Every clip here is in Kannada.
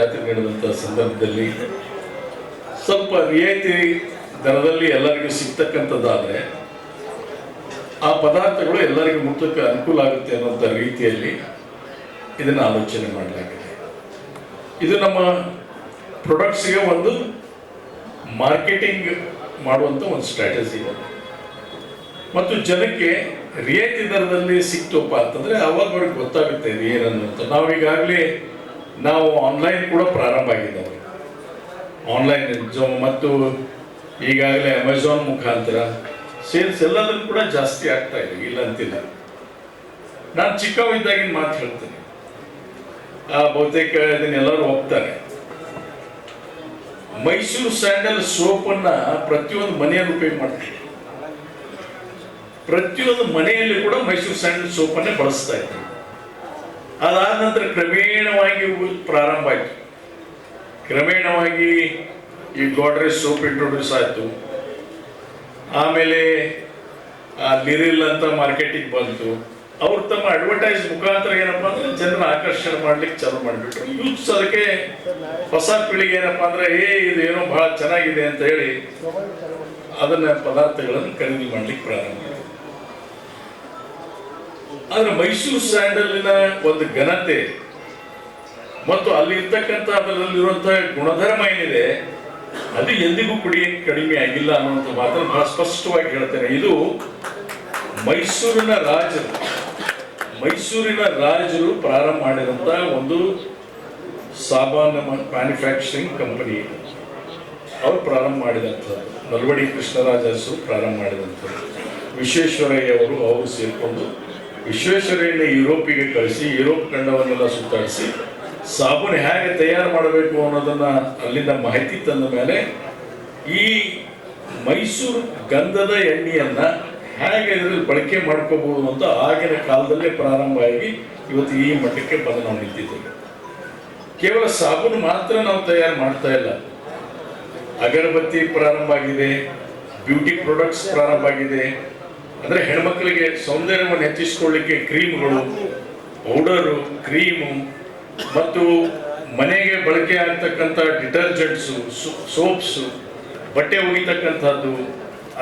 ಜಾತ್ರೆ ನಡೆದಂಥ ಸಂದರ್ಭದಲ್ಲಿ ಸ್ವಲ್ಪ ರಿಯಾಯಿತಿ ದರದಲ್ಲಿ ಎಲ್ಲರಿಗೂ ಸಿಗ್ತಕ್ಕಂಥದ್ದಾದರೆ ಆ ಪದಾರ್ಥಗಳು ಎಲ್ಲರಿಗೂ ಮುಟ್ಟಕ್ಕೆ ಅನುಕೂಲ ಆಗುತ್ತೆ ಅನ್ನುವಂಥ ರೀತಿಯಲ್ಲಿ ಇದನ್ನು ಆಲೋಚನೆ ಮಾಡಲಾಗಿದೆ. ಇದು ನಮ್ಮ ಪ್ರೊಡಕ್ಟ್ಸ್ಗೆ ಒಂದು ಮಾರ್ಕೆಟಿಂಗ್ ಮಾಡುವಂಥ ಒಂದು ಸ್ಟ್ರಾಟಜಿ ಇದೆ. ಮತ್ತು ಜನಕ್ಕೆ ರಿಯಾಯಿತಿ ದರದಲ್ಲಿ ಸಿಕ್ತಪ್ಪ ಅಂತಂದರೆ ಅವಾಗ ಅವ್ರಿಗೆ ಗೊತ್ತಾಗುತ್ತೆ ಇದು ಏನನ್ನಂತ. ನಾವೀಗಾಗಲೇ ಆನ್ಲೈನ್ ಕೂಡ ಪ್ರಾರಂಭ ಆಗಿದ್ದಾವೆ. ಆನ್ಲೈನ್ ಮತ್ತು ಈಗಾಗಲೇ ಅಮೆಝಾನ್ ಮುಖಾಂತರ ಸೇಲ್ಸ್ ಎಲ್ಲದನ್ನು ಕೂಡ ಜಾಸ್ತಿ ಆಗ್ತಾ ಇದೆ, ಇಲ್ಲ ಅಂತಿಲ್ಲ. ನಾನು ಚಿಕ್ಕವಿದ್ದಾಗಿನ ಮಾತು ಹೇಳ್ತೇನೆ, ಬಹುತೇಕ ಇದನ್ನೆಲ್ಲರೂ ಹೋಗ್ತಾರೆ. ಮೈಸೂರು ಸ್ಯಾಂಡಲ್ ಸೋಪನ್ನ ಪ್ರತಿಯೊಂದು ಮನೆಯಲ್ಲಿ ಉಪಯೋಗ ಮಾಡ್ತೀವಿ. ಪ್ರತಿಯೊಂದು ಮನೆಯಲ್ಲಿ ಕೂಡ ಮೈಸೂರು ಸ್ಯಾಂಡಲ್ ಸೋಪನ್ನೇ ಬಳಸ್ತಾ ಇದ್ದಾರೆ. ಅದಾದ ನಂತರ ಕ್ರಮೇಣವಾಗಿ ಪ್ರಾರಂಭ ಆಯಿತು. ಕ್ರಮೇಣವಾಗಿ ಈ ಗೋಡ್ರೇಜ್ ಸೋಪ್ ಇಂಟ್ರೊಡ್ಯೂಸ್ ಆಯಿತು. ಆಮೇಲೆ ಲಿರಿಲ್ ಅಂತ ಮಾರ್ಕೆಟಿಗೆ ಬಂತು. ಅವ್ರು ತಮ್ಮ ಅಡ್ವರ್ಟೈಸ್ ಮುಖಾಂತರ ಏನಪ್ಪಾ ಅಂದ್ರೆ ಜನರ ಆಕರ್ಷಣೆ ಮಾಡ್ಲಿಕ್ಕೆ ಚಾಲು ಮಾಡಿಬಿಟ್ರು. ಯೂತ್ಸ್ ಅದಕ್ಕೆ ಹೊಸ ಪೀಳಿಗೆ ಏನಪ್ಪಾ ಅಂದ್ರೆ ಇದೇನೋ ಬಹಳ ಚೆನ್ನಾಗಿದೆ ಅಂತ ಹೇಳಿ ಅದನ್ನ ಪದಾರ್ಥಗಳನ್ನು ಖರೀದಿ ಮಾಡ್ಲಿಕ್ಕೆ ಪ್ರಾರಂಭ ಮಾಡಿದ್ರು. ಆದ್ರೆ ಮೈಸೂರು ಸ್ಯಾಂಡಲಿನ ಒಂದು ಘನತೆ ಮತ್ತು ಅಲ್ಲಿರ್ತಕ್ಕಂಥ ಅದರಲ್ಲಿರುವಂತಹ ಗುಣಧರ್ಮ ಏನಿದೆ ಅದು ಎಂದಿಗೂ ಕಡಿಮೆ ಆಗಿಲ್ಲ ಅನ್ನುವಂಥ ಮಾತನ್ನು ಬಹಳ ಸ್ಪಷ್ಟವಾಗಿ ಹೇಳ್ತೇನೆ. ಇದು ಮೈಸೂರಿನ ರಾಜರು ಪ್ರಾರಂಭ ಮಾಡಿದಂಥ ಒಂದು ಸಾಬಾನ್ ಮ್ಯಾನುಫ್ಯಾಕ್ಚರಿಂಗ್ ಕಂಪನಿ. ಅವರು ಪ್ರಾರಂಭ ಮಾಡಿದಂಥದ್ದು. ನಲ್ವಡಿ ಕೃಷ್ಣರಾಜ ಅರಸರು ಪ್ರಾರಂಭ ಮಾಡಿದಂಥದ್ದು. ವಿಶ್ವೇಶ್ವರಯ್ಯ ಅವರು ಸೇರಿಕೊಂಡು ವಿಶ್ವೇಶ್ವರಯ್ಯನ ಯುರೋಪಿಗೆ ಕಳಿಸಿ ಯುರೋಪ್ ಖಂಡವನ್ನೆಲ್ಲ ಸುತ್ತಾಡಿಸಿ ಸಾಬೂನು ಹೇಗೆ ತಯಾರು ಮಾಡಬೇಕು ಅನ್ನೋದನ್ನ ಅಲ್ಲಿಂದ ಮಾಹಿತಿ ತಂದ ಮೇಲೆ ಈ ಮೈಸೂರು ಗಂಧದ ಎಣ್ಣೆಯನ್ನ ಹೇಗೆ ಇದರಲ್ಲಿ ಬಳಕೆ ಮಾಡ್ಕೋಬಹುದು ಅಂತ ಆಗಿನ ಕಾಲದಲ್ಲೇ ಪ್ರಾರಂಭ ಆಗಿ ಇವತ್ತು ಈ ಮಟ್ಟಕ್ಕೆ ಬಂದು ನಾವು ನಿಂತಿದ್ದೇವೆ. ಕೇವಲ ಸಾಬೂನು ಮಾತ್ರ ನಾವು ತಯಾರು ಮಾಡ್ತಾ ಇಲ್ಲ. ಅಗರಬತ್ತಿ ಪ್ರಾರಂಭ ಆಗಿದೆ, ಬ್ಯೂಟಿ ಪ್ರಾಡಕ್ಟ್ಸ್ ಪ್ರಾರಂಭ ಆಗಿದೆ. ಅಂದ್ರೆ ಹೆಣ್ಮಕ್ಳಿಗೆ ಸೌಂದರ್ಯವನ್ನು ಹೆಚ್ಚಿಸಿಕೊಳ್ಳಿಕ್ಕೆ ಕ್ರೀಮ್ಗಳು, ಪೌಡರು, ಕ್ರೀಮು ಮತ್ತು ಮನೆಗೆ ಬಳಕೆ ಆಗ್ತಕ್ಕಂಥ ಡಿಟರ್ಜೆಂಟ್ಸು, ಸೋಪ್ಸು, ಬಟ್ಟೆ ಒಗಿತಕ್ಕಂಥದ್ದು,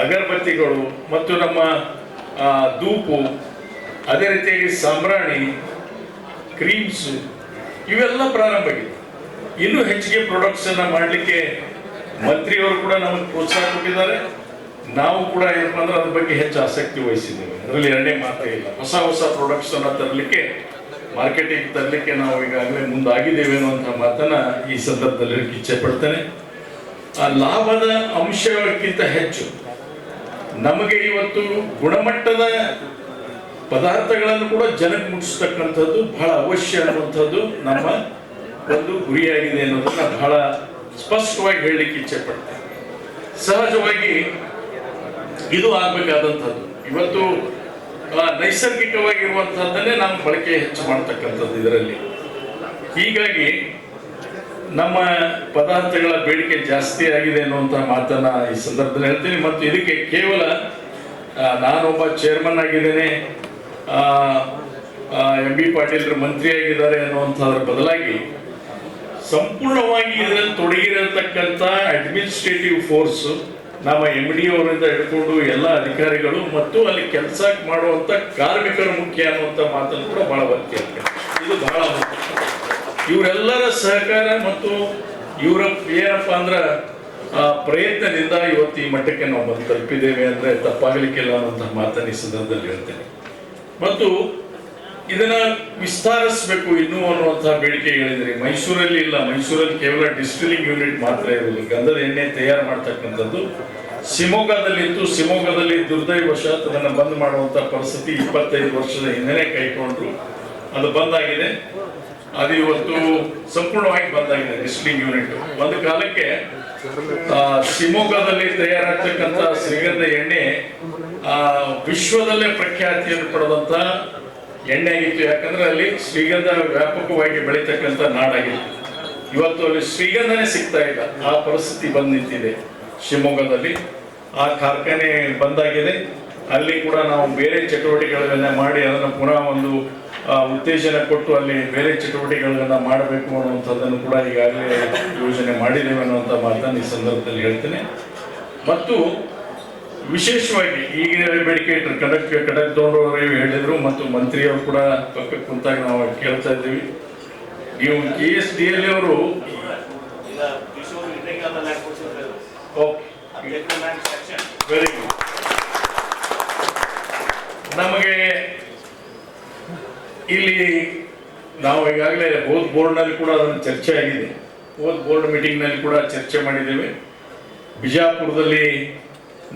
ಅಗರಬತ್ತಿಗಳು ಮತ್ತು ನಮ್ಮ ಧೂಪು, ಅದೇ ರೀತಿಯಾಗಿ ಸಾಂಬ್ರಾಣಿ, ಕ್ರೀಮ್ಸು ಇವೆಲ್ಲ ಪ್ರಾರಂಭ ಆಗಿದೆ. ಇನ್ನೂ ಹೆಚ್ಚಿಗೆ ಪ್ರಾಡಕ್ಟ್ಸ್ ಅನ್ನ ಮಾಡಲಿಕ್ಕೆ ಮಂತ್ರಿಯವರು ಕೂಡ ನಮಗೆ ಪ್ರೋತ್ಸಾಹ ಕೊಟ್ಟಿದ್ದಾರೆ. ನಾವು ಕೂಡ ಏನಪ್ಪ ಅಂದ್ರೆ ಅದ್ರ ಬಗ್ಗೆ ಹೆಚ್ಚು ಆಸಕ್ತಿ ವಹಿಸಿದ್ದೇವೆ. ಅದರಲ್ಲಿ ಎರಡನೇ ಮಾತೇ ಇಲ್ಲ. ಹೊಸ ಪ್ರಾಡಕ್ಟ್ಸ್ ಅನ್ನ ತರಲಿಕ್ಕೆ, ಮಾರ್ಕೆಟಿಂಗ್ ತರಲಿಕ್ಕೆ ನಾವು ಈಗಾಗಲೇ ಮುಂದಾಗಿದ್ದೇವೆ ಅನ್ನುವಂಥ ಮಾತನ್ನ ಈ ಸಂದರ್ಭದಲ್ಲಿ ಇಚ್ಛೆ ಪಡ್ತೇನೆ. ಆ ಲಾಭದ ಅಂಶಕ್ಕಿಂತ ಹೆಚ್ಚು ನಮಗೆ ಇವತ್ತು ಗುಣಮಟ್ಟದ ಪದಾರ್ಥಗಳನ್ನು ಕೂಡ ಜನಕ್ಕೆ ಮುಟ್ಟಿಸ್ತಕ್ಕಂಥದ್ದು ಬಹಳ ಅವಶ್ಯ ಅನ್ನುವಂಥದ್ದು ನಮ್ಮ ಒಂದು ಗುರಿಯಾಗಿದೆ ಅನ್ನೋದನ್ನ ಬಹಳ ಸ್ಪಷ್ಟವಾಗಿ ಹೇಳಲಿಕ್ಕೆ ಇಚ್ಛೆ ಪಡ್ತೇನೆ. ಸಹಜವಾಗಿ ಇದು ಆಗ್ಬೇಕಾದಂಥದ್ದು. ಇವತ್ತು ನೈಸರ್ಗಿಕವಾಗಿರುವಂತಹದ್ದನ್ನೇ ನಾವು ಬಳಕೆ ಹೆಚ್ಚು ಮಾಡ್ತಕ್ಕಂಥದ್ದು ಇದರಲ್ಲಿ. ಹೀಗಾಗಿ ನಮ್ಮ ಪದಾರ್ಥಗಳ ಬೇಡಿಕೆ ಜಾಸ್ತಿ ಆಗಿದೆ ಅನ್ನುವಂತಹ ಮಾತನ್ನ ಈ ಸಂದರ್ಭದಲ್ಲಿ ಹೇಳ್ತೀನಿ. ಮತ್ತು ಇದಕ್ಕೆ ಕೇವಲ ನಾನೊಬ್ಬ ಚೇರ್ಮನ್ ಆಗಿದ್ದೇನೆ, ಎಂ ಬಿ ಪಾಟೀಲ್ರು ಮಂತ್ರಿ ಆಗಿದ್ದಾರೆ ಅನ್ನುವಂಥದ್ರ ಬದಲಾಗಿ ಸಂಪೂರ್ಣವಾಗಿ ಇದರಲ್ಲಿ ತೊಡಗಿರತಕ್ಕಂಥ ಅಡ್ಮಿನಿಸ್ಟ್ರೇಟಿವ್ ಫೋರ್ಸ್ ನಮ್ಮ MD ಅವರಿಂದ ಹಿಡ್ಕೊಂಡು ಎಲ್ಲ ಅಧಿಕಾರಿಗಳು ಮತ್ತು ಅಲ್ಲಿ ಕೆಲಸ ಮಾಡುವಂತ ಕಾರ್ಮಿಕರು ಮುಖ್ಯ ಅನ್ನುವಂಥ ಮಾತನ್ನು ಕೂಡ ಬಹಳ ಒತ್ತಿ ಹೇಳ್ತಾರೆ. ಇದು ಬಹಳ ಮುಖ್ಯ. ಇವರೆಲ್ಲರ ಸಹಕಾರ ಮತ್ತು ಇವರ ಏನಪ್ಪ ಅಂದ್ರೆ ಪ್ರಯತ್ನದಿಂದ ಇವತ್ತು ಈ ಮಟ್ಟಕ್ಕೆ ನಾವು ಬಂದು ತಲುಪಿದ್ದೇವೆ ಅಂದ್ರೆ ತಪ್ಪಾಗಲಿಕ್ಕಿಲ್ಲ ಅನ್ನುವಂತಹ ಮಾತನ್ನು ಈ ಸಂದರ್ಭದಲ್ಲಿ ಹೇಳ್ತೇನೆ. ಮತ್ತು ಇದನ್ನ ವಿಸ್ತರಿಸಬೇಕು ಇನ್ನೂ ಅನ್ನುವಂತಹ ಬೇಡಿಕೆಗಳಿದ್ರೆ ಮೈಸೂರಲ್ಲಿ ಇಲ್ಲ. ಮೈಸೂರಲ್ಲಿ ಕೇವಲ ಡಿಸ್ಟಿಲಿಂಗ್ ಯೂನಿಟ್ ಮಾತ್ರ ಇರುವುದು. ಗಂಧದ ಎಣ್ಣೆ ತಯಾರು ಮಾಡ್ತಕ್ಕಂಥದ್ದು ಶಿವಮೊಗ್ಗದಲ್ಲಿ ಇತ್ತು. ಶಿವಮೊಗ್ಗದಲ್ಲಿ ದುರ್ದೈವಶಾತ್ ಅದನ್ನು ಬಂದ್ ಮಾಡುವಂತ ಪರಿಸ್ಥಿತಿ 25 ವರ್ಷದ ಹಿಂದೆನೆ ಕೈಗೊಂಡ್ರು. ಅದು ಬಂದಾಗಿದೆ. ಅದು ಇವತ್ತು ಸಂಪೂರ್ಣವಾಗಿ ಬಂದಾಗಿದೆ ಡಿಸ್ಟಿಲಿಂಗ್ ಯೂನಿಟ್. ಒಂದು ಕಾಲಕ್ಕೆ ಶಿವಮೊಗ್ಗದಲ್ಲಿ ತಯಾರಾಗ್ತಕ್ಕಂಥ ಶ್ರೀಗಂಧ ಎಣ್ಣೆ ವಿಶ್ವದಲ್ಲೇ ಪ್ರಖ್ಯಾತಿಯನ್ನು ಪಡೆದಂತ ಎಣ್ಣೆ ಆಗಿತ್ತು. ಯಾಕಂದ್ರೆ ಅಲ್ಲಿ ಶ್ರೀಗಂಧ ವ್ಯಾಪಕವಾಗಿ ಬೆಳೀತಕ್ಕಂಥ ನಾಡಾಗಿತ್ತು. ಇವತ್ತು ಅಲ್ಲಿ ಶ್ರೀಗಂಧನೇ ಸಿಗ್ತಾ ಇಲ್ಲ. ಆ ಪರಿಸ್ಥಿತಿ ಬಂದು ನಿಂತಿದೆ ಶಿವಮೊಗ್ಗದಲ್ಲಿ. ಆ ಕಾರ್ಖಾನೆ ಬಂದಾಗಿದೆ. ಅಲ್ಲಿ ಕೂಡ ನಾವು ಬೇರೆ ಚಟುವಟಿಕೆಗಳನ್ನ ಮಾಡಿ ಅದನ್ನು ಪುನಃ ಒಂದು ಉತ್ತೇಜನ ಕೊಟ್ಟು ಅಲ್ಲಿ ಬೇರೆ ಚಟುವಟಿಕೆಗಳನ್ನ ಮಾಡಬೇಕು ಅನ್ನುವಂಥದ್ದನ್ನು ಕೂಡ ಈಗಾಗಲೇ ಯೋಜನೆ ಮಾಡಿದ್ದೇವೆ ಅನ್ನುವಂಥ ಮಾತನ್ನು ಈ ಸಂದರ್ಭದಲ್ಲಿ ಹೇಳ್ತೇನೆ. ಮತ್ತು ವಿಶೇಷವಾಗಿ ಈಗಿನ ಬೇಡಿಕೆ ಇಟ್ಟರು ಕಡಕ್ ತಗೊಂಡವರು ಹೇಳಿದ್ರು ಮತ್ತು ಮಂತ್ರಿಯವರು ಕೂಡ ಪಕ್ಕಕ್ಕೆ ಕುಂತಾಗ ನಾವು ಕೇಳ್ತಾ ಇದ್ದೀವಿ. ನೀವು KSDL ಅವರು ವೆರಿ ಗುಡ್. ನಮಗೆ ಇಲ್ಲಿ ನಾವು ಈಗಾಗಲೇ ಹೋದ್ ಬೋರ್ಡ್ನಲ್ಲಿ ಕೂಡ ಅದನ್ನು ಚರ್ಚೆ ಆಗಿದೆ. ಹೋದ್ ಬೋರ್ಡ್ ಮೀಟಿಂಗ್ನಲ್ಲಿ ಕೂಡ ಚರ್ಚೆ ಮಾಡಿದ್ದೇವೆ. ಬಿಜಾಪುರದಲ್ಲಿ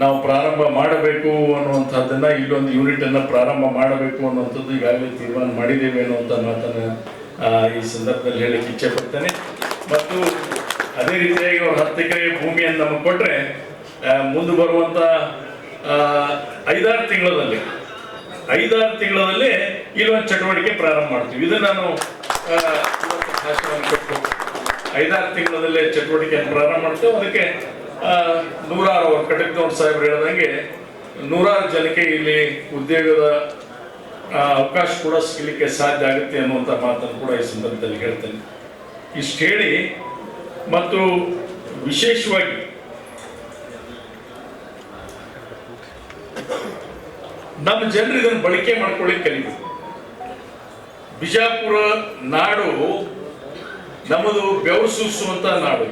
ನಾವು ಪ್ರಾರಂಭ ಮಾಡಬೇಕು ಅನ್ನುವಂಥದ್ದನ್ನು, ಇಲ್ಲೊಂದು ಯೂನಿಟನ್ನು ಪ್ರಾರಂಭ ಮಾಡಬೇಕು ಅನ್ನುವಂಥದ್ದು ಈಗಾಗಲೇ ತೀರ್ಮಾನ ಮಾಡಿದ್ದೇವೆ ಅನ್ನುವಂಥ ಮಾತನ್ನು ಈ ಸಂದರ್ಭದಲ್ಲಿ ಹೇಳಕ್ಕೆ ಇಚ್ಛೆ ಪಡ್ತೇನೆ. ಮತ್ತು ಅದೇ ರೀತಿಯಾಗಿ ಅವ್ರು 10 ಎಕರೆ ಭೂಮಿಯನ್ನು ನಮಗೆ ಕೊಟ್ಟರೆ ಮುಂದೆ ಬರುವಂಥ 5-6 ತಿಂಗಳಲ್ಲಿ ಇಲ್ಲೊಂದು ಚಟುವಟಿಕೆ ಪ್ರಾರಂಭ ಮಾಡ್ತೀವಿ. ಇದನ್ನು ನಾನು ಭಾಷಣವನ್ನು ಕೊಟ್ಟು 5-6 ತಿಂಗಳಲ್ಲೇ ಚಟುವಟಿಕೆಯನ್ನು ಪ್ರಾರಂಭ ಮಾಡ್ತೇವೆ. ಅದಕ್ಕೆ 100 ಅವರು ಕಟಕ್ನವ್ರ ಸಾಹೇಬ್ರು ಹೇಳಿದಂಗೆ 100 ಜನಕ್ಕೆ ಇಲ್ಲಿ ಉದ್ಯೋಗದ ಅವಕಾಶ ಕೂಡ ಸಿಗಲಿಕ್ಕೆ ಸಾಧ್ಯ ಆಗುತ್ತೆ ಅನ್ನುವಂಥ ಮಾತನ್ನು ಕೂಡ ಈ ಸಂದರ್ಭದಲ್ಲಿ ಹೇಳ್ತೇನೆ. ಇಷ್ಟು ಹೇಳಿ, ಮತ್ತು ವಿಶೇಷವಾಗಿ ನಮ್ಮ ಜನರು ಇದನ್ನು ಬಳಕೆ ಮಾಡ್ಕೊಳ್ಳಿಕ್ಕೆ ಕಲಿಬೇಕು. ಬಿಜಾಪುರ ನಾಡು ನಮ್ಮದು ಬೆವರು ಸೂಸುವಂತ ನಾಡು.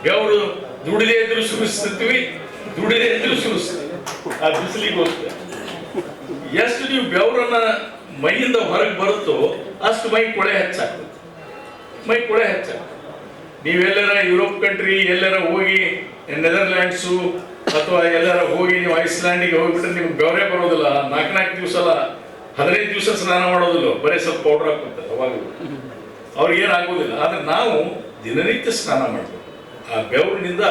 ಬೆವರು ದುಡಿದೇ ಇದ್ರು ಸುರಿಸ್ತೀವಿ, ದುಡಿದೇ ಇದ್ರು ಸುರಿಸ್ತೀವಿ. ಆ ಬಿಸಿಲಿಗೋಸ್ಕರ ಎಷ್ಟು ನೀವು ಬೆವರನ್ನ ಮೈಯಿಂದ ಹೊರಗೆ ಬರುತ್ತೋ ಅಷ್ಟು ಮೈ ಕೊಳೆ ಹೆಚ್ಚಾಗ್ತದೆ. ನೀವೆಲ್ಲರ ಯುರೋಪ್ ಕಂಟ್ರಿ ಎಲ್ಲರ ಹೋಗಿ, ನೆದರ್ಲ್ಯಾಂಡ್ಸು ಅಥವಾ ಎಲ್ಲರ ಹೋಗಿ ನೀವು ಐಸ್ಲ್ಯಾಂಡಿಗೆ ಹೋಗ್ಬಿಟ್ರೆ ನಿಮ್ಗೆ ಬೆವರೇ ಬರೋದಿಲ್ಲ. 4 ದಿವಸ ಅಲ್ಲ, 15 ದಿವಸ ಸ್ನಾನ ಮಾಡೋದಿಲ್ಲ, ಬರೀ ಸ್ವಲ್ಪ ಪೌಡರ್ ಹಾಕ್ಬಿಡ್ತಾರೆ. ಅವಾಗ ಅವ್ರಿಗೇನಾಗೋದಿಲ್ಲ. ಆದ್ರೆ ನಾವು ದಿನನಿತ್ಯ ಸ್ನಾನ ಮಾಡಬೇಕು. ಆ ಬೆವರಿನಿಂದ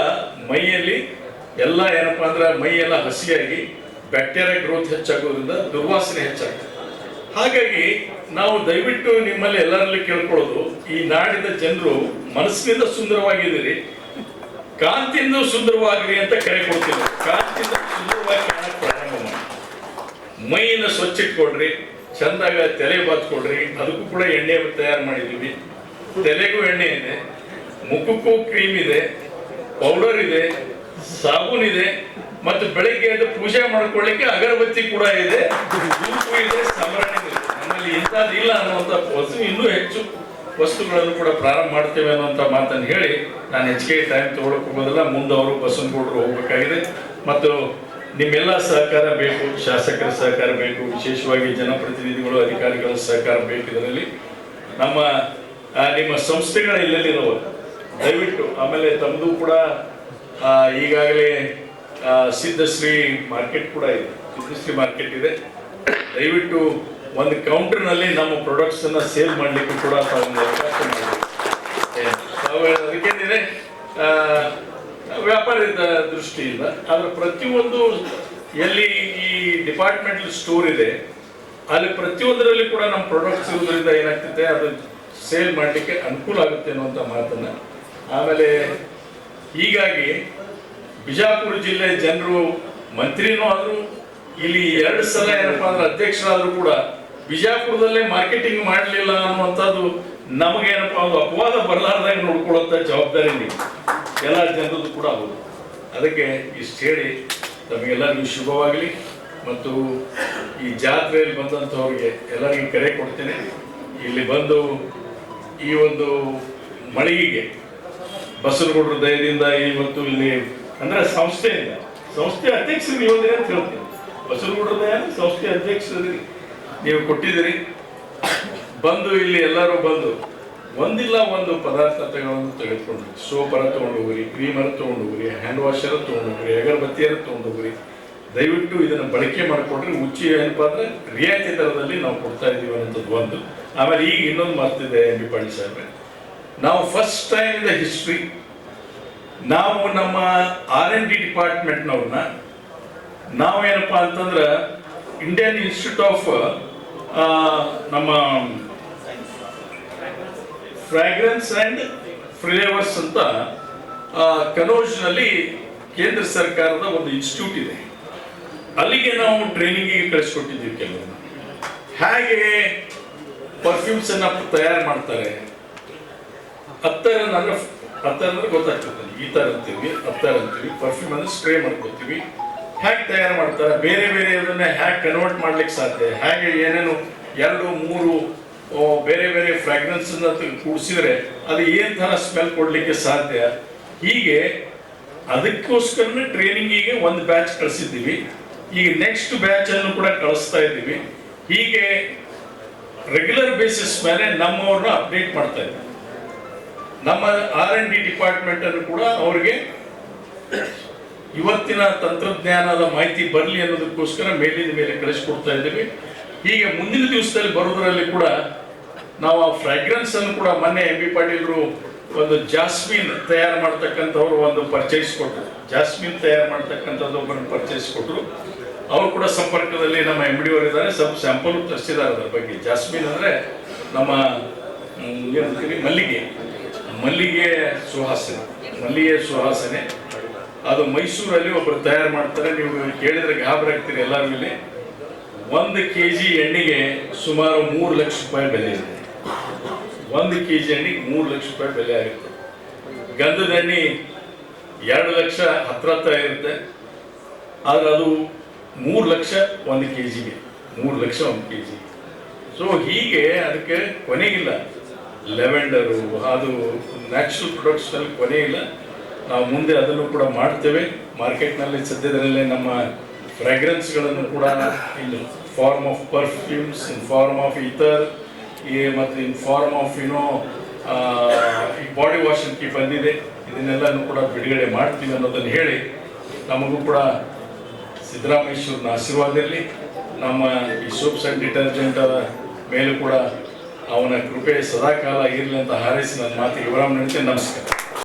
ಮೈಯಲ್ಲಿ ಎಲ್ಲ ಏನಪ್ಪಾ ಅಂದ್ರೆ ಮೈಯೆಲ್ಲ ಹಸಿಯಾಗಿ ಬ್ಯಾಕ್ಟೀರಿಯಾ ಗ್ರೋತ್ ಹೆಚ್ಚಾಗೋದ್ರಿಂದ ದುರ್ವಾಸನೆ ಹೆಚ್ಚಾಗ್ತದೆ. ಹಾಗಾಗಿ ನಾವು ದಯವಿಟ್ಟು ನಿಮ್ಮಲ್ಲಿ ಎಲ್ಲರಲ್ಲಿ ಕೇಳ್ಕೊಳ್ಳೋದು, ಈ ನಾಡಿನ ಜನರು ಮನಸ್ಸಿನಿಂದ ಸುಂದರವಾಗಿದ್ದೀರಿ, ಕಾಂತಿಯಿಂದ ಸುಂದರವಾಗಿರಿ ಅಂತ ಕರೆ ಕೊಡ್ತೀವಿ. ಕಾಂತಿಯಿಂದ ಸುಂದರವಾಗಿ ಕಾಣಕ್ಕೆ ಪ್ರಾರಂಭ ಮಾಡಿ, ಮೈಯನ್ನು ಸ್ವಚ್ಛ ಇಟ್ಕೊಡ್ರಿ, ಚಂದಾಗ ತಲೆ ಬಾತ್ಕೊಡ್ರಿ. ಅದಕ್ಕೂ ಕೂಡ ಎಣ್ಣೆ ತಯಾರು ಮಾಡಿದ್ದೀವಿ. ತಲೆಗೂ ಎಣ್ಣೆ ಇದೆ, ಮುಖಕ್ಕೂ ಕ್ರೀಮ್ ಇದೆ, ಪೌಡರ್ ಇದೆ, ಸಾಬೂನ್ ಇದೆ, ಮತ್ತು ಬೆಳಗ್ಗೆ ಎದ್ದು ಪೂಜೆ ಮಾಡ್ಕೊಳ್ಳಿಕ್ಕೆ ಅಗರಬತ್ತಿ ಕೂಡ ಇದೆ, ಧೂಪು ಇದೆ, ಸಂಭ್ರಮಣೆ ಇದೆ. ನಮ್ಮಲ್ಲಿ ಇಂಥದ್ದು ಇಲ್ಲ ಅನ್ನುವಂಥ ಇನ್ನೂ ಹೆಚ್ಚು ವಸ್ತುಗಳನ್ನು ಕೂಡ ಪ್ರಾರಂಭ ಮಾಡ್ತೇವೆ ಅನ್ನುವಂಥ ಮಾತನ್ನು ಹೇಳಿ ನಾನು ಹೆಚ್ಚಿಗೆ ಟೈಮ್ ತಗೊಳಕ್ ಹೋಗೋದಿಲ್ಲ. ಮುಂದೆ ಅವರು ಬಸವನಗೌಡರು ಹೋಗ್ಬೇಕಾಗಿದೆ. ಮತ್ತು ನಿಮ್ಮೆಲ್ಲ ಸಹಕಾರ ಬೇಕು, ಶಾಸಕರ ಸಹಕಾರ ಬೇಕು, ವಿಶೇಷವಾಗಿ ಜನಪ್ರತಿನಿಧಿಗಳು, ಅಧಿಕಾರಿಗಳ ಸಹಕಾರ ಬೇಕು. ಇದರಲ್ಲಿ ನಿಮ್ಮ ಸಂಸ್ಥೆಗಳ ಇಲ್ಲಲ್ಲಿರುವ ದಯವಿಟ್ಟು, ಆಮೇಲೆ ತಮ್ಮದು ಕೂಡ ಈಗಾಗಲೇ ಸಿದ್ಧಶ್ರೀ ಮಾರ್ಕೆಟ್ ಕೂಡ ಇದೆ, ಸಿದ್ಧಶ್ರೀ ಮಾರ್ಕೆಟ್ ಇದೆ. ದಯವಿಟ್ಟು ಒಂದು ಕೌಂಟರ್ನಲ್ಲಿ ನಮ್ಮ ಪ್ರಾಡಕ್ಟ್ಸ್ ಅನ್ನ ಸೇಲ್ ಮಾಡಲಿಕ್ಕೆ ಕೂಡ ಒಂದು ಅವಕಾಶ ಮಾಡಿದೆ. ಅದಕ್ಕೇನಿದೆ, ವ್ಯಾಪಾರದ ದೃಷ್ಟಿಯಿಂದ ಅದರ ಪ್ರತಿಯೊಂದು ಎಲ್ಲಿ ಈ ಡಿಪಾರ್ಟ್ಮೆಂಟಲ್ ಸ್ಟೋರ್ ಇದೆ ಅಲ್ಲಿ ಪ್ರತಿಯೊಂದರಲ್ಲಿ ಕೂಡ ನಮ್ಮ ಪ್ರಾಡಕ್ಟ್ಸ್ ಇರೋದ್ರಿಂದ ಏನಾಗ್ತದೆ, ಅದು ಸೇಲ್ ಮಾಡಲಿಕ್ಕೆ ಅನುಕೂಲ ಆಗುತ್ತೆ ಅನ್ನುವಂಥ ಮಾತನ್ನ. ಆಮೇಲೆ ಹೀಗಾಗಿ ಬಿಜಾಪುರ ಜಿಲ್ಲೆ ಜನರು ಮಂತ್ರಿನೂ ಆದರೂ, ಇಲ್ಲಿ 2 ಸಲ ಏನಪ್ಪಾ ಅಂದ್ರೆ ಅಧ್ಯಕ್ಷರಾದರೂ ಕೂಡ ಬಿಜಾಪುರದಲ್ಲೇ ಮಾರ್ಕೆಟಿಂಗ್ ಮಾಡಲಿಲ್ಲ ಅನ್ನುವಂಥದ್ದು ನಮಗೇನಪ್ಪ ಒಂದು ಅಪವಾದ ಬರಲಾರ್ದಂಗೆ ನೋಡ್ಕೊಳ್ಳುವಂಥ ಜವಾಬ್ದಾರಿ ನೀವು ಎಲ್ಲ ಜನರದ್ದು ಕೂಡ ಹೌದು. ಅದಕ್ಕೆ ಇಷ್ಟು ಹೇಳಿ ತಮಗೆಲ್ಲರಿಗೂ ಶುಭವಾಗಲಿ. ಮತ್ತು ಈ ಜಾತ್ರೆಯಲ್ಲಿ ಬಂದಂಥವ್ರಿಗೆ ಎಲ್ಲರಿಗೂ ಕರೆ ಕೊಡ್ತೇನೆ, ಇಲ್ಲಿ ಬಂದು ಈ ಒಂದು ಮಳಿಗೆಗೆ ಬಸವನಗೌಡರ ದಯದಿಂದ ಇವತ್ತು ಇಲ್ಲಿ ಅಂದ್ರೆ ಸಂಸ್ಥೆ ಅಧ್ಯಕ್ಷರು ನೀವೇ ಅಂತ ಹೇಳ್ತೀನಿ. ಬಸವನಗೌಡರ ದಯ ಸಂಸ್ಥೆ ಅಧ್ಯಕ್ಷರಿಗೆ ನೀವು ಕೊಟ್ಟಿದ್ದೀರಿ. ಬಂದು ಇಲ್ಲಿ ಎಲ್ಲರೂ ಬಂದು ಒಂದಿಲ್ಲ ಒಂದು ಪದಾರ್ಥಗಳನ್ನು ತೆಗೆದುಕೊಂಡು, ಸೋಪರ ತೊಗೊಂಡು ಹೋಗ್ರಿ, ಕ್ರೀಮರ ತೊಗೊಂಡು ಹೋಗ್ರಿ, ಹ್ಯಾಂಡ್ ವಾಷರ್ ತೊಗೊಂಡು ಹೋಗ್ರಿ, ಅಗರಬತ್ತಿಯರ ತೊಗೊಂಡು ಹೋಗ್ರಿ. ದಯವಿಟ್ಟು ಇದನ್ನು ಬಳಕೆ ಮಾಡಿಕೊಡ್ರಿ. ಉಚ್ಚಿ ಏನಪ್ಪಾ ಅಂದ್ರೆ ರಿಯಾಯಿತಿ ದರದಲ್ಲಿ ನಾವು ಕೊಡ್ತಾ ಇದ್ದೀವಿ ಅನ್ನೋಂಥದ್ದು ಒಂದು. ಆಮೇಲೆ ಈಗ ಇನ್ನೊಂದು ಮಾತಿದೆ MP ಪಾಟೀಲ್ ಸಾಹೇಬ್ರೆ, ನಾವು first time in the history ನಾವು ನಮ್ಮ R&D ಡಿಪಾರ್ಟ್ಮೆಂಟ್ನವ್ರನ್ನ ನಾವೇನಪ್ಪಾ ಅಂತಂದ್ರೆ ಇಂಡಿಯನ್ ಇನ್ಸ್ಟಿಟ್ಯೂಟ್ ಆಫ್ ನಮ್ಮ ಫ್ರಾಗ್ರೆನ್ಸ್ ಅಂಡ್ ಫ್ಲೇವರ್ಸ್ ಅಂತ ಕನೋಜ್ನಲ್ಲಿ ಕೇಂದ್ರ ಸರ್ಕಾರದ ಒಂದು ಇನ್ಸ್ಟಿಟ್ಯೂಟ್ ಇದೆ, ಅಲ್ಲಿಗೆ ನಾವು ಟ್ರೈನಿಂಗಿಗೆ ಕಳಿಸ್ಕೊಟ್ಟಿದ್ದೀವಿ ಕೆಲವರು. ಹೇಗೆ ಪರ್ಫ್ಯೂಮ್ಸ್ ಅನ್ನ ತಯಾರು ಮಾಡ್ತಾರೆ. ಅತ್ತರ್ ಅಂದ್ರೆ ಗೊತ್ತಾಗ್ತದೆ, ಈ ತರ ಅಂತೀವಿ, ಅತ್ತರ್ ಅಂತೀವಿ. ಪರ್ಫ್ಯೂಮ್ ಅಂದ್ರೆ ಸ್ಪ್ರೇ ಮಾಡ್ಕೋತೀವಿ. ಹ್ಯಾಕ್ ತಯಾರು ಮಾಡ್ತಾರೆ, ಬೇರೆ ಬೇರೆ ಅದನ್ನ ಹ್ಯಾಕ್ ಕನ್ವರ್ಟ್ ಮಾಡ್ಲಿಕ್ಕೆ ಸಾಧ್ಯ, ಹೇಗೆ ಏನೇನು 2-3 ಬೇರೆ ಬೇರೆ ಫ್ರಾಗ್ರೆನ್ಸ್ ಕೂಡಿಸಿದ್ರೆ ಅದು ಏನ್ ತರ ಸ್ಮೆಲ್ ಕೊಡ್ಲಿಕ್ಕೆ ಸಾಧ್ಯ. ಹೀಗೆ ಅದಕ್ಕೋಸ್ಕರನೇ ಟ್ರೈನಿಂಗಿಗೆ ಒಂದು ಬ್ಯಾಚ್ ಕಳಿಸಿದ್ದೀವಿ. ಈಗ ನೆಕ್ಸ್ಟ್ ಬ್ಯಾಚ್ ಅನ್ನು ಕೂಡ ಕಳಿಸ್ತಾ ಇದ್ದೀವಿ. ಹೀಗೆ ರೆಗ್ಯುಲರ್ ಬೇಸಿಸ್ ಮೇಲೆ ನಮ್ಮವ್ರನ್ನ ಅಪ್ಡೇಟ್ ಮಾಡ್ತಾ ಇದ್ದೀವಿ. ನಮ್ಮ R&D ಡಿಪಾರ್ಟ್ಮೆಂಟ್ ಅನ್ನು ಕೂಡ ಅವ್ರಿಗೆ ಇವತ್ತಿನ ತಂತ್ರಜ್ಞಾನದ ಮಾಹಿತಿ ಬರಲಿ ಅನ್ನೋದಕ್ಕೋಸ್ಕರ ಮೇಲಿಂದ ಮೇಲೆ ಕಳಿಸ್ಕೊಡ್ತಾ ಇದ್ದೀವಿ. ಹೀಗೆ ಮುಂದಿನ ದಿವಸದಲ್ಲಿ ಬರೋದ್ರಲ್ಲಿ ಕೂಡ ನಾವು ಆ ಫ್ರಾಗ್ರೆನ್ಸ್ ಅನ್ನು ಕೂಡ ಮೊನ್ನೆ MB ಪಾಟೀಲ್ರು ಒಂದು ಜಾಸ್ಮಿನ್ ತಯಾರು ಮಾಡ್ತಕ್ಕಂಥವ್ರು ಒಂದು ಪರ್ಚೇಸ್ ಕೊಟ್ಟರು. ಜಾಸ್ಮಿನ್ ತಯಾರು ಮಾಡ್ತಕ್ಕಂಥದ್ದು ಒಬ್ಬರನ್ನು ಪರ್ಚೇಸ್ ಕೊಟ್ಟರು. ಅವರು ಕೂಡ ಸಂಪರ್ಕದಲ್ಲಿ ನಮ್ಮ MD ಅವರು ಇದ್ದಾರೆ. ಸ್ವಲ್ಪ ಸ್ಯಾಂಪಲ್ ತರಿಸಿದ್ದಾರೆ ಅದರ ಬಗ್ಗೆ. ಜಾಸ್ಮಿನ್ ಅಂದರೆ ನಮ್ಮ ಏನಂತೀವಿ ಮಲ್ಲಿಗೆ ಸುವಾಸನೆ. ಅದು ಮೈಸೂರಲ್ಲಿ ಒಬ್ಬರು ತಯಾರು ಮಾಡ್ತಾರೆ. ನೀವು ಕೇಳಿದ್ರೆ ಗಾಬರಿ ಆಗ್ತೀರಿ ಎಲ್ಲರೂ. ಇಲ್ಲಿ 1 kg ಎಣ್ಣೆಗೆ ಸುಮಾರು 3 ಲಕ್ಷ ರೂಪಾಯಿ ಬೆಲೆ ಇದೆ. 1 kg ಎಣ್ಣೆಗೆ 3 ಲಕ್ಷ ರೂಪಾಯಿ ಬೆಲೆ ಆಗುತ್ತೆ. ಗಂಧದ ಎಣ್ಣೆ 2 ಲಕ್ಷ ಹತ್ರ ಇರುತ್ತೆ. ಆದ್ರೆ ಅದು 3 ಲಕ್ಷ 1 kgಗೆ, 3 ಲಕ್ಷ 1 kg. ಸೊ ಹೀಗೆ ಅದಕ್ಕೆ ಕೊನೆಗಿಲ್ಲ. ಲೆವೆಂಡರು ಅದು ನ್ಯಾಚುರಲ್ ಪ್ರೊಡಕ್ಟ್ಸ್ನಲ್ಲಿ ಕೊನೆ ಇಲ್ಲ. ನಾವು ಮುಂದೆ ಅದನ್ನು ಕೂಡ ಮಾಡ್ತೇವೆ. ಮಾರ್ಕೆಟ್ನಲ್ಲಿ ಸದ್ಯದಲ್ಲೇ ನಮ್ಮ ಫ್ರಾಗ್ರೆನ್ಸ್ಗಳನ್ನು ಕೂಡ in form of perfumes, in form of ಇತರ್ ಮತ್ತು ಇನ್ ಫಾರ್ಮ್ ಆಫ್ ಈ ಬಾಡಿ ವಾಶ್ ಅಂತ ಬಂದಿದೆ. ಇದನ್ನೆಲ್ಲನೂ ಕೂಡ ಬಿಡುಗಡೆ ಮಾಡ್ತೀವಿ ಅನ್ನೋದನ್ನು ಹೇಳಿ, ನಮಗೂ ಕೂಡ ಸಿದ್ದರಾಮೇಶ್ವರನ ಆಶೀರ್ವಾದ ಇರಲಿ. ನಮ್ಮ ಈ ಸೋಪ್ಸ್ ಆ್ಯಂಡ್ ಡಿಟರ್ಜೆಂಟ್ ಮೇಲೂ ಕೂಡ ಅವನ ಕೃಪೆ ಸದಾಕಾಲ ಇರಲಿ ಅಂತ ಹಾರೈಸಿ ನನ್ನ ಮಾತಿಗೆ ವಿರಾಮ ನೀಡ್ತೇನೆ. ನಮಸ್ಕಾರ.